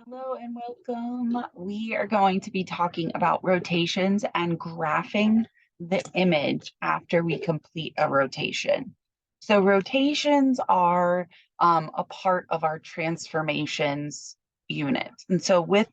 Hello and welcome. We are going to be talking about rotations and graphing the image after we complete a rotation. So rotations are a part of our transformations unit. And so with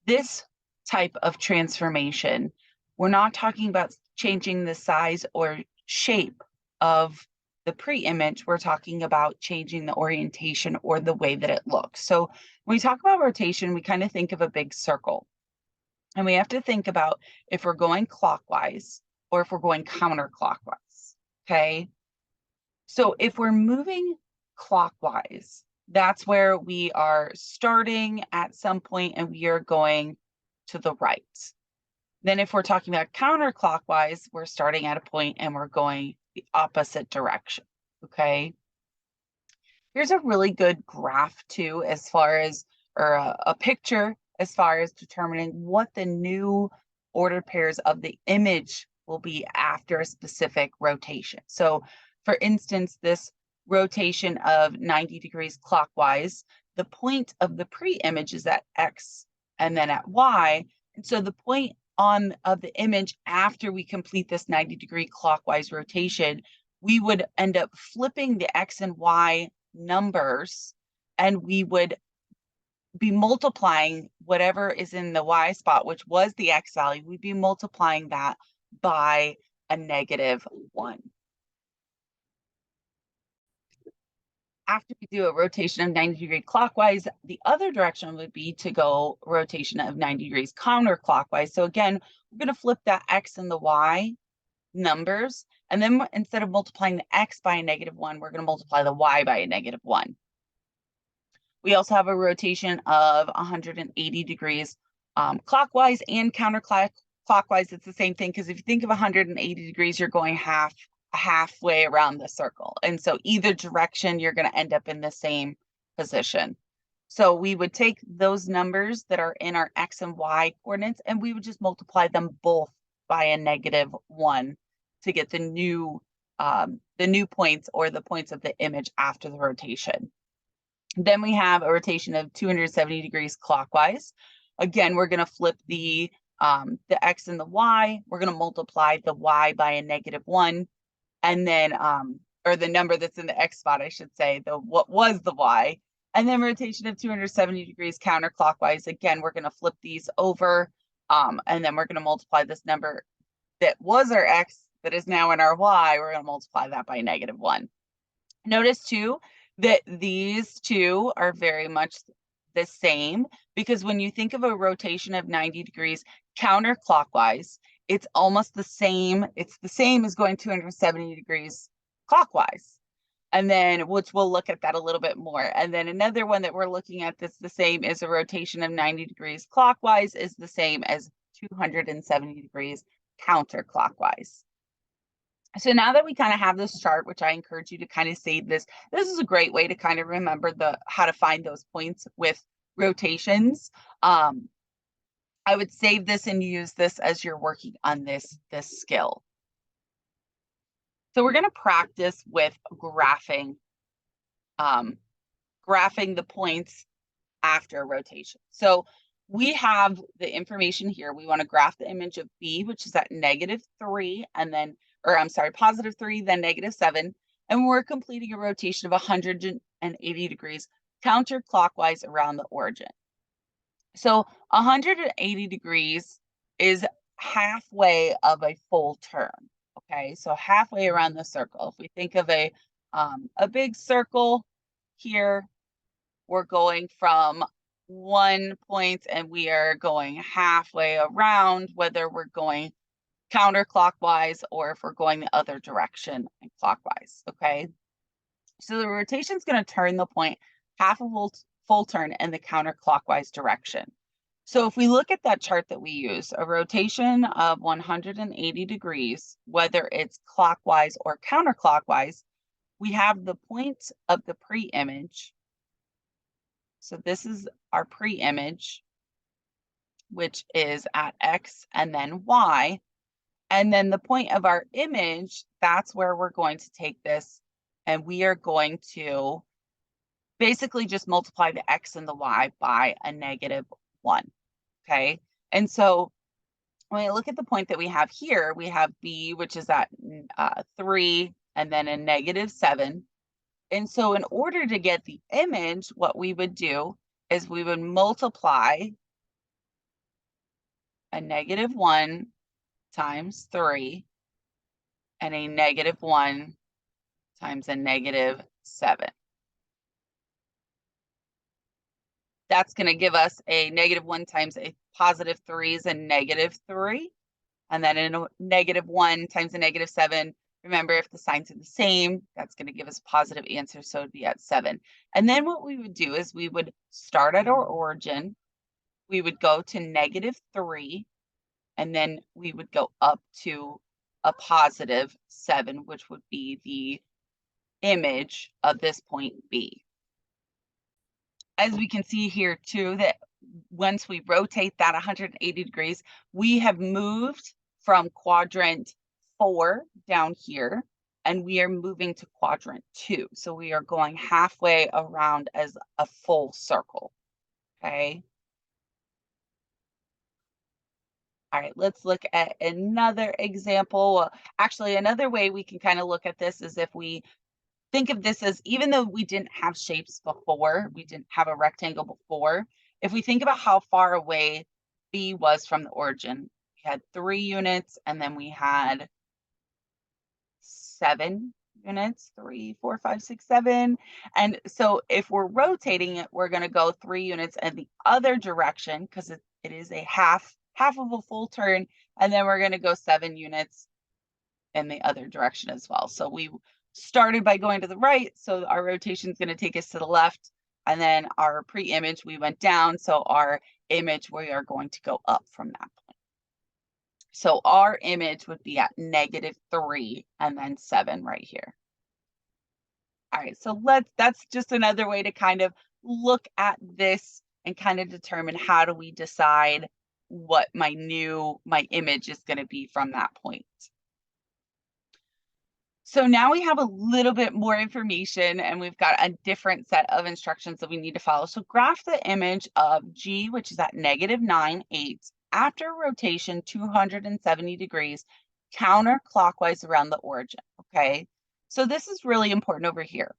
this type of transformation, we're not talking about changing the size or shape of the pre-image. We're talking about changing the orientation or the way that it looks. So when we talk about rotation, we kind of think of a big circle. And we have to think about if we're going clockwise or if we're going counterclockwise. Okay. So if we're moving clockwise, that's where we are starting at some point and we are going to the right. Then if we're talking about counterclockwise, we're starting at a point and we're going the opposite direction, okay? Here's a really good graph too, as far as, or a picture, as far as determining what the new ordered pairs of the image will be after a specific rotation. So for instance, this rotation of 90 degrees clockwise, the point of the pre-image is at X and then at Y. And so the point of the image after we complete this 90-degree clockwise rotation, we would end up flipping the X and Y numbers, and we would be multiplying whatever is in the Y spot, which was the X value, we'd be multiplying that by a -1. After we do a rotation of 90 degrees clockwise, the other direction would be to go rotation of 90 degrees counterclockwise. So again, we're going to flip that X and the Y numbers, and then instead of multiplying the X by a -1, we're going to multiply the Y by a -1. We also have a rotation of 180 degrees clockwise and counterclockwise. It's the same thing, because if you think of 180 degrees, you're going halfway around the circle. And so either direction, you're going to end up in the same position. So we would take those numbers that are in our X and Y coordinates, and we would just multiply them both by a -1 to get the new points, or the points of the image after the rotation. Then we have a rotation of 270 degrees clockwise. Again, we're going to flip the X and the Y. We're going to multiply the Y by a -1, and then, or the number that's in the X spot, I should say, what was the Y. And then rotation of 270 degrees counterclockwise. Again, we're going to flip these over, and then we're going to multiply this number that was our X that is now in our Y. We're going to multiply that by -1. Notice too that these two are very much the same, because when you think of a rotation of 90 degrees counterclockwise, it's almost the same. It's the same as going 270 degrees clockwise. And then, which we'll look at that a little bit more. And then another one that we're looking at that's the same is a rotation of 90 degrees clockwise is the same as 270 degrees counterclockwise. So now that we kind of have this chart, which I encourage you to kind of save this, this is a great way to kind of remember how to find those points with rotations. I would save this and use this as you're working on this skill. So we're going to practice with graphing the points after a rotation. So we have the information here. We want to graph the image of B, which is at -3, and then, or I'm sorry, +3, then -7. And we're completing a rotation of 180 degrees counterclockwise around the origin. So 180 degrees is halfway of a full turn. Okay, so halfway around the circle. If we think of a big circle here, we're going from one point and we are going halfway around, whether we're going counterclockwise or if we're going the other direction and clockwise. Okay, so the rotation is going to turn the point half a full turn in the counterclockwise direction. So if we look at that chart that we use, a rotation of 180 degrees, whether it's clockwise or counterclockwise, we have the point of the pre-image. So this is our pre-image, which is at X and then Y. And then the point of our image, that's where we're going to take this, and we are going to basically just multiply the x and the y by a -1, okay? And so when we look at the point that we have here, we have b, which is at 3, and then a -7. And so in order to get the image, what we would do is we would multiply a -1 times 3 and a -1 times a -7. That's going to give us a -1 times a +3 is a -3. And then a -1 times a -7. Remember, if the signs are the same, that's going to give us a positive answer. So it'd be at 7. And then what we would do is we would start at our origin. We would go to -3. And then we would go up to a +7, which would be the image of this point B. As we can see here too, that once we rotate that 180 degrees, we have moved from quadrant 4 down here, and we are moving to quadrant 2. So we are going halfway around as a full circle, okay? All right, let's look at another example. Well, actually, another way we can kind of look at this is if we think of this as, even though we didn't have shapes before, we didn't have a rectangle before, if we think about how far away B was from the origin, we had 3 units, and then we had 7 units, 3, 4, 5, 6, 7. And so if we're rotating it, we're going to go 3 units in the other direction because it is a half of a full turn, and then we're going to go 7 units in the other direction as well. So we started by going to the right, so our rotation is going to take us to the left, and then our pre-image, we went down, so our image, we are going to go up from that point. So our image would be at -3 and then 7 right here. All right, so that's just another way to kind of look at this and kind of determine how do we decide what my image is going to be from that point. So now we have a little bit more information, and we've got a different set of instructions that we need to follow. So graph the image of G, which is at -9, 8, after rotation 270 degrees counterclockwise around the origin, okay? So this is really important over here.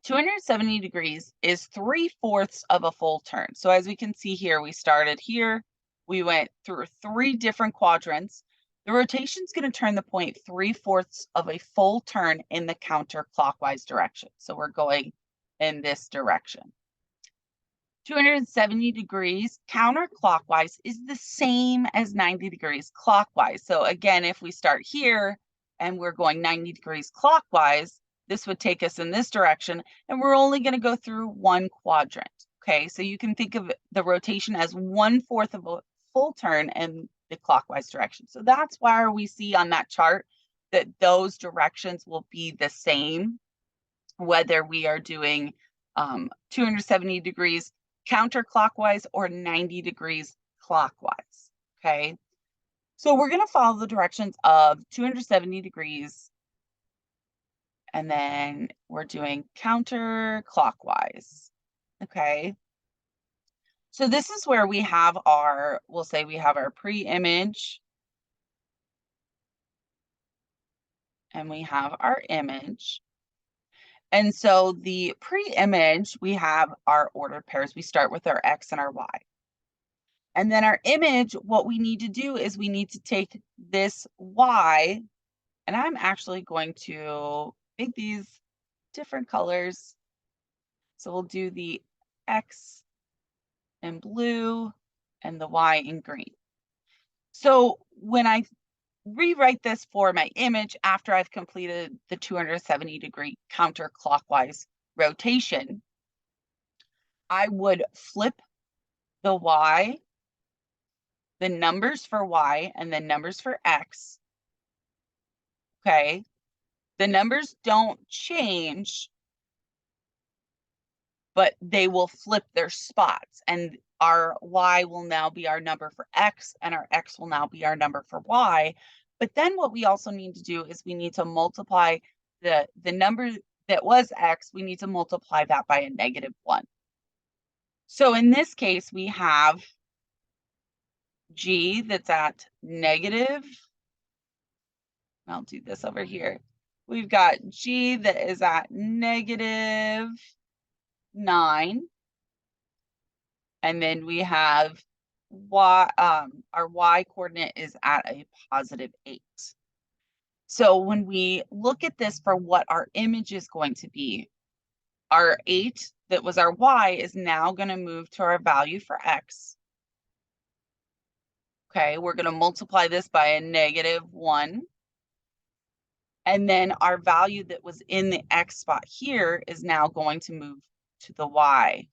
270 degrees is 3/4 of a full turn. So as we can see here, we started here, we went through 3 different quadrants. The rotation is going to turn the point 3/4 of a full turn in the counterclockwise direction. So we're going in this direction. 270 degrees counterclockwise is the same as 90 degrees clockwise. So again, if we start here and we're going 90 degrees clockwise, this would take us in this direction, and we're only going to go through 1 quadrant. Okay, so you can think of the rotation as 1/4 of a full turn in the clockwise direction. So that's why we see on that chart that those directions will be the same, whether we are doing 270 degrees counterclockwise or 90 degrees clockwise, okay? So we're going to follow the directions of 270 degrees, and then we're doing counterclockwise, okay? So this is where we have our, we'll say we have our pre-image, and we have our image. And so the pre-image, we have our ordered pairs. We start with our X and our Y. And then our image, what we need to do is we need to take this Y, and I'm actually going to make these different colors. So we'll do the X in blue and the Y in green. So when I rewrite this for my image after I've completed the 270 degree counterclockwise rotation, I would flip the Y, the numbers for Y, and the numbers for X. Okay. The numbers don't change, but they will flip their spots, and our Y will now be our number for X, and our X will now be our number for Y. But then what we also need to do is we need to multiply the number that was x, we need to multiply that by a -1. So in this case, we have g that's at negative. I'll do this over here. We've got g that is at -9. And then we have y, our y coordinate is at a +8. So when we look at this for what our image is going to be, our 8 that was our y is now going to move to our value for x. Okay, we're going to multiply this by a -1. And then our value that was in the x spot here is now going to move to the y.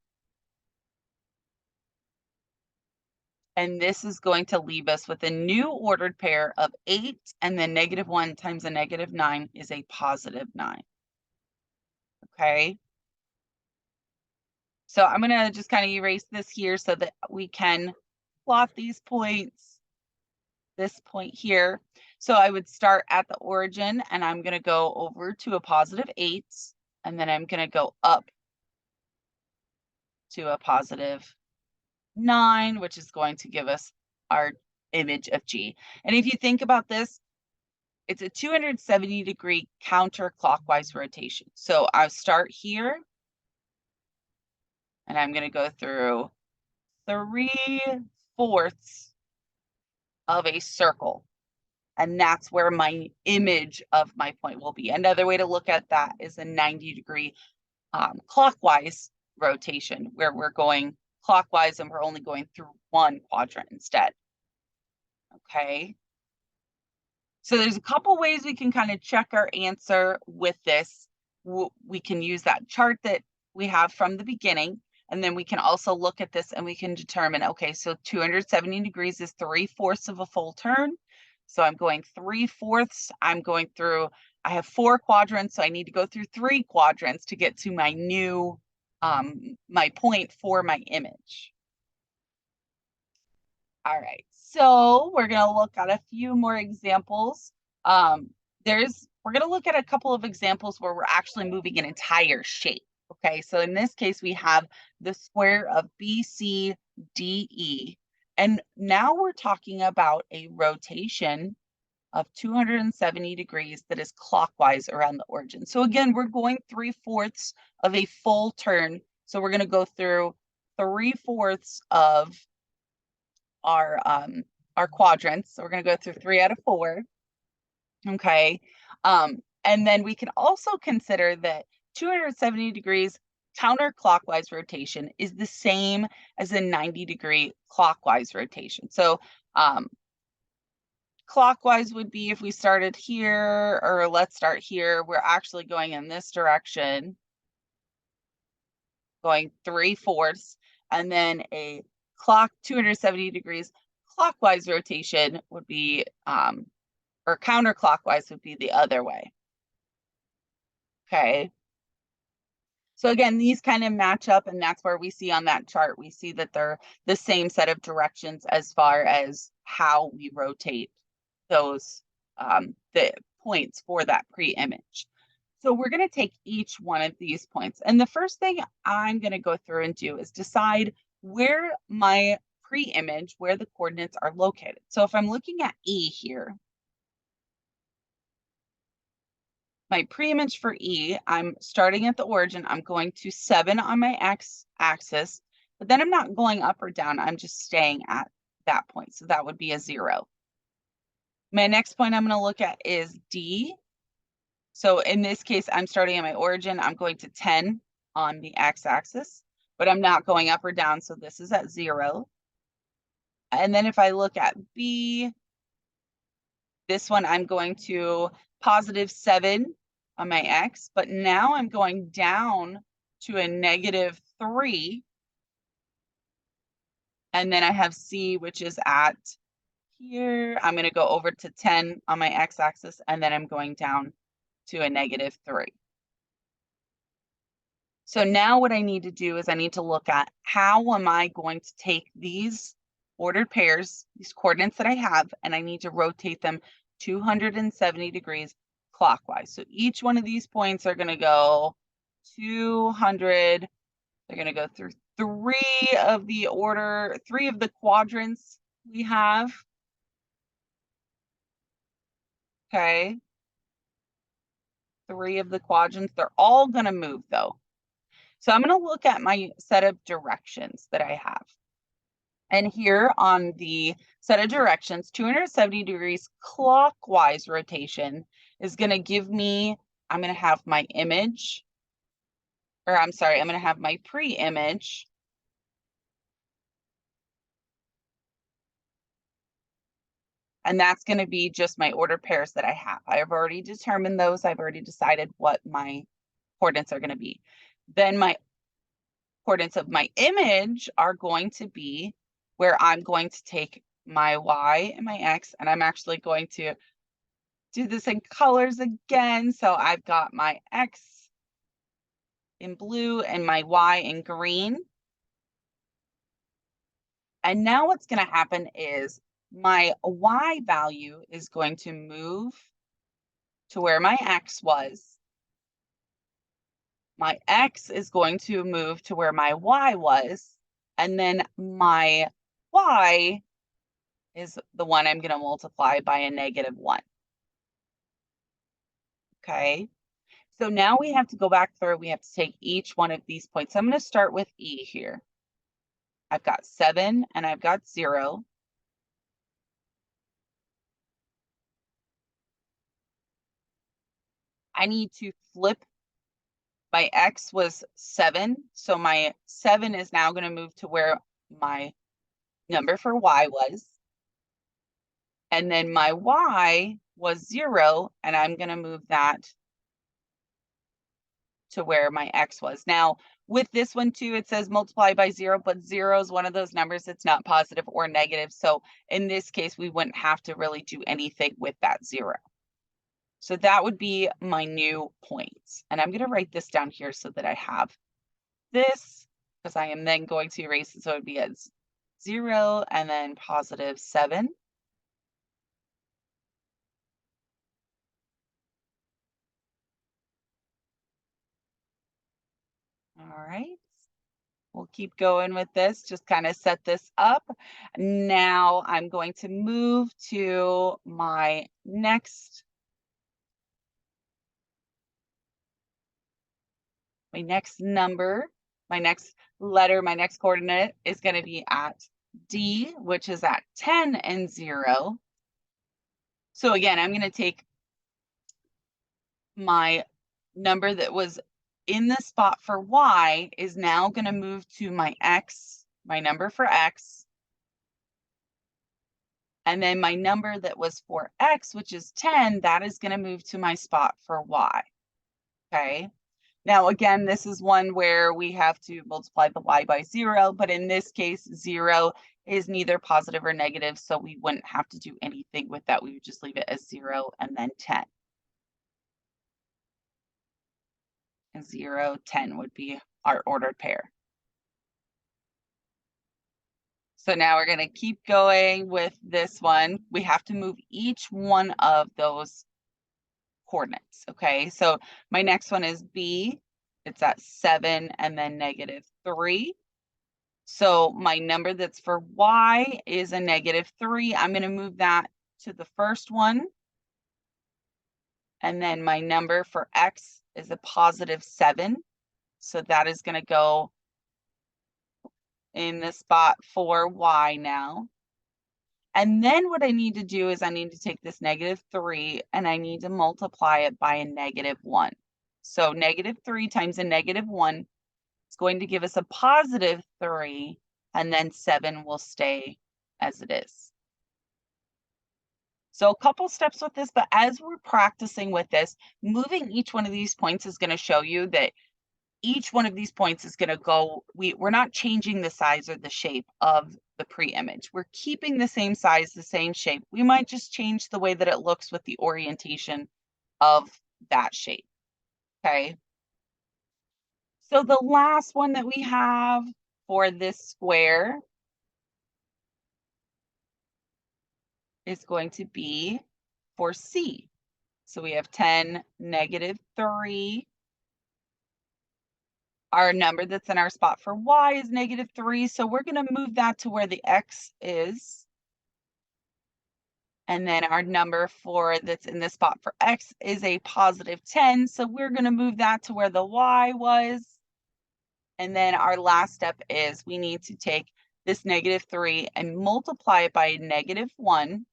And this is going to leave us with a new ordered pair of 8, and then -1 times a -9 is a +9. Okay. So I'm going to just kind of erase this here so that we can plot these points, this point here. So I would start at the origin, and I'm going to go over to a +8, and then I'm going to go up to a +9, which is going to give us our image of G. And if you think about this, it's a 270-degree counterclockwise rotation. So I'll start here, and I'm going to go through 3/4 of a circle. And that's where my image of my point will be. Another way to look at that is a 90-degree clockwise rotation, where we're going clockwise and we're only going through one quadrant instead. Okay. So there's a couple ways we can kind of check our answer with this. We can use that chart that we have from the beginning, and then we can also look at this and we can determine, okay, so 270 degrees is 3/4 of a full turn. So I'm going 3/4. I'm going through, I have 4 quadrants, so I need to go through 3 quadrants to get to my new, my point for my image. All right, so we're going to look at a few more examples. We're going to look at a couple of examples where we're actually moving an entire shape. Okay, so in this case, we have the square of BCDE. And now we're talking about a rotation of 270 degrees that is clockwise around the origin. So again, we're going 3/4 of a full turn. So we're going to go through 3/4 of our quadrants. So we're going to go through 3 out of 4. Okay. And then we can also consider that 270 degrees counterclockwise rotation is the same as a 90-degree clockwise rotation. So clockwise would be if we started here, or let's start here, we're actually going in this direction, going 3/4, and then a 270 degrees clockwise rotation would be, or counterclockwise would be the other way. Okay. So again, these kind of match up, and that's where we see on that chart, we see that they're the same set of directions as far as how we rotate those, the points for that pre-image. So we're going to take each one of these points. And the first thing I'm going to go through and do is decide where my pre-image, where the coordinates are located. So if I'm looking at E here, my pre-image for E, I'm starting at the origin. I'm going to 7 on my x-axis, but then I'm not going up or down. I'm just staying at that point. So that would be a 0. My next point I'm going to look at is D. So in this case, I'm starting at my origin. I'm going to 10 on the x-axis, but I'm not going up or down. So this is at 0. And then if I look at B, this one I'm going to +7 on my x, but now I'm going down to a -3. And then I have C, which is at here. I'm going to go over to 10 on my x-axis, and then I'm going down to a -3. So now what I need to do is I need to look at how am I going to take these ordered pairs, these coordinates that I have, and I need to rotate them 270 degrees clockwise. So each one of these points are going to go 200. They're going to go through three of the quadrants we have. Okay. Three of the quadrants. They're all going to move though. So I'm going to look at my set of directions that I have. And here on the set of directions, 270 degrees clockwise rotation is going to give me, I'm going to have my image, or I'm sorry, I'm going to have my pre-image. And that's going to be just my ordered pairs that I have. I've already determined those. I've already decided what my coordinates are going to be. Then my coordinates of my image are going to be where I'm going to take my y and my x, and I'm actually going to do this in colors again. So I've got my x in blue and my y in green. And now what's going to happen is my y value is going to move to where my x was. My x is going to move to where my y was. And then my y is the one I'm going to multiply by a -1. Okay. So now we have to go back through. We have to take each one of these points. So I'm going to start with E here. I've got 7 and I've got 0. I need to flip. My X was 7. So my 7 is now going to move to where my number for Y was. And then my Y was 0, and I'm going to move that to where my X was. Now, with this one too, it says multiply by 0, but 0 is one of those numbers that's not positive or negative. So in this case, we wouldn't have to really do anything with that 0. So that would be my new points. And I'm going to write this down here so that I have this, because I am then going to erase it. So it would be at 0 and then +7. All right. We'll keep going with this, just kind of set this up. Now I'm going to move to my next number, my next letter, my next coordinate is going to be at D, which is at 10 and 0. So again, I'm going to take my number that was in the spot for Y is now going to move to my X, my number for X. And then my number that was for X, which is 10, that is going to move to my spot for Y. Okay. Now, again, this is one where we have to multiply the Y by 0, but in this case, 0 is neither positive or negative, so we wouldn't have to do anything with that. We would just leave it as 0 and then 10. And 0, 10 would be our ordered pair. So now we're going to keep going with this one. We have to move each one of those coordinates. Okay, so my next one is B. It's at 7 and then -3. So my number that's for Y is a -3. I'm going to move that to the first one. And then my number for X is a +7. So that is going to go in the spot for Y now. And then what I need to do is I need to take this -3 and I need to multiply it by a -1. So -3 times a -1 is going to give us a +3, and then 7 will stay as it is. So a couple steps with this, but as we're practicing with this, moving each one of these points is going to show you that each one of these points is going to go, we're not changing the size or the shape of the pre-image. We're keeping the same size, the same shape. We might just change the way that it looks with the orientation of that shape. Okay. So the last one that we have for this square is going to be for C. So we have 10, -3. Our number that's in our spot for y is -3, so we're going to move that to where the x is. And then our number that's in the spot for x is a +10, so we're going to move that to where the y was. And then our last step is we need to take this -3 and multiply it by -1,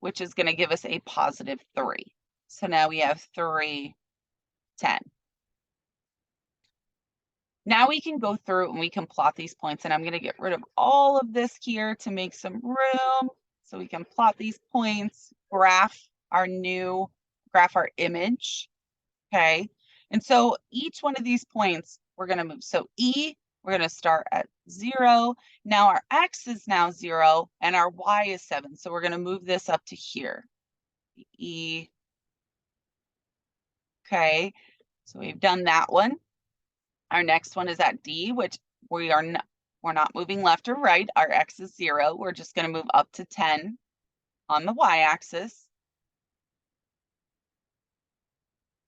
which is going to give us a +3. So now we have 3, 10. Now we can go through and we can plot these points, and I'm going to get rid of all of this here to make some room so we can plot these points, graph our image, okay? And so each one of these points we're going to move. So E, we're going to start at 0. Now our X is now 0 and our Y is 7. So we're going to move this up to here. E, okay? So we've done that one. Our next one is at D, which we're not moving left or right. Our X is 0. We're just going to move up to 10 on the Y-axis.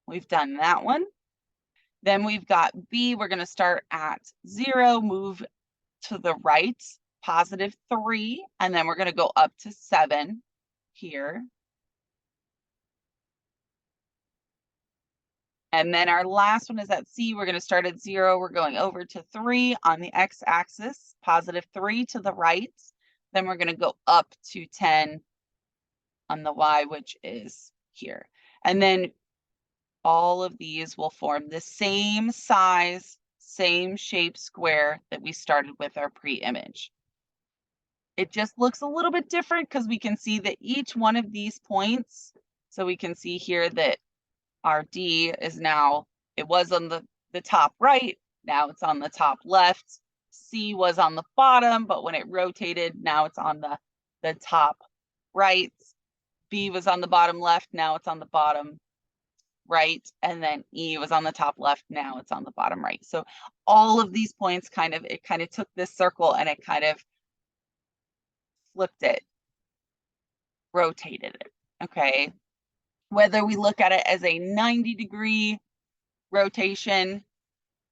We've done that one. Then we've got B. We're going to start at 0, move to the right, +3, and then we're going to go up to 7 here. And then our last one is at C. We're going to start at 0. We're going over to 3 on the x-axis, +3 to the right. Then we're going to go up to 10 on the y, which is here. And then all of these will form the same size, same shape square that we started with our pre-image. It just looks a little bit different because we can see that each one of these points, so we can see here that our D is now, it was on the top right, now it's on the top left. C was on the bottom, but when it rotated, now it's on the top right. B was on the bottom left, now it's on the bottom right. And then E was on the top left, now it's on the bottom right. So all of these points it kind of took this circle and it kind of flipped it, rotated it, okay? Whether we look at it as a 90-degree rotation,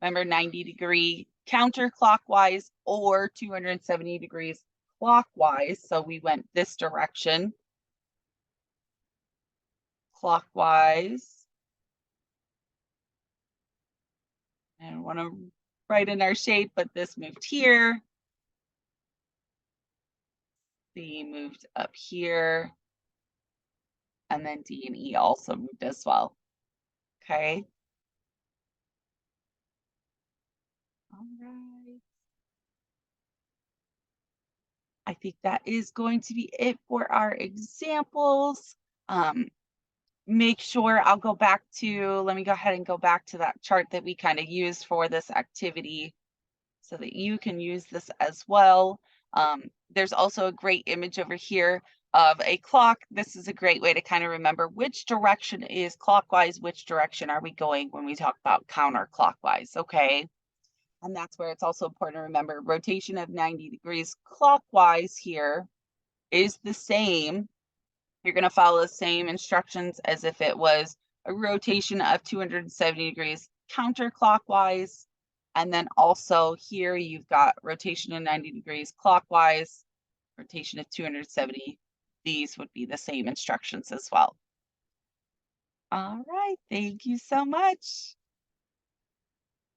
remember 90-degree counterclockwise, or 270 degrees clockwise. So we went this direction, clockwise. And I want to write in our shape, but this moved here. C moved up here. And then D and E also moved as well. Okay. All right. I think that is going to be it for our examples. Make sure I'll go back to, let me go ahead and go back to that chart that we kind of used for this activity so that you can use this as well. There's also a great image over here of a clock. This is a great way to kind of remember which direction is clockwise, which direction are we going when we talk about counterclockwise, okay? And that's where it's also important to remember rotation of 90 degrees clockwise here is the same. You're going to follow the same instructions as if it was a rotation of 270 degrees counterclockwise. And then also here you've got rotation of 90 degrees clockwise, rotation of 270. These would be the same instructions as well. All right, thank you so much.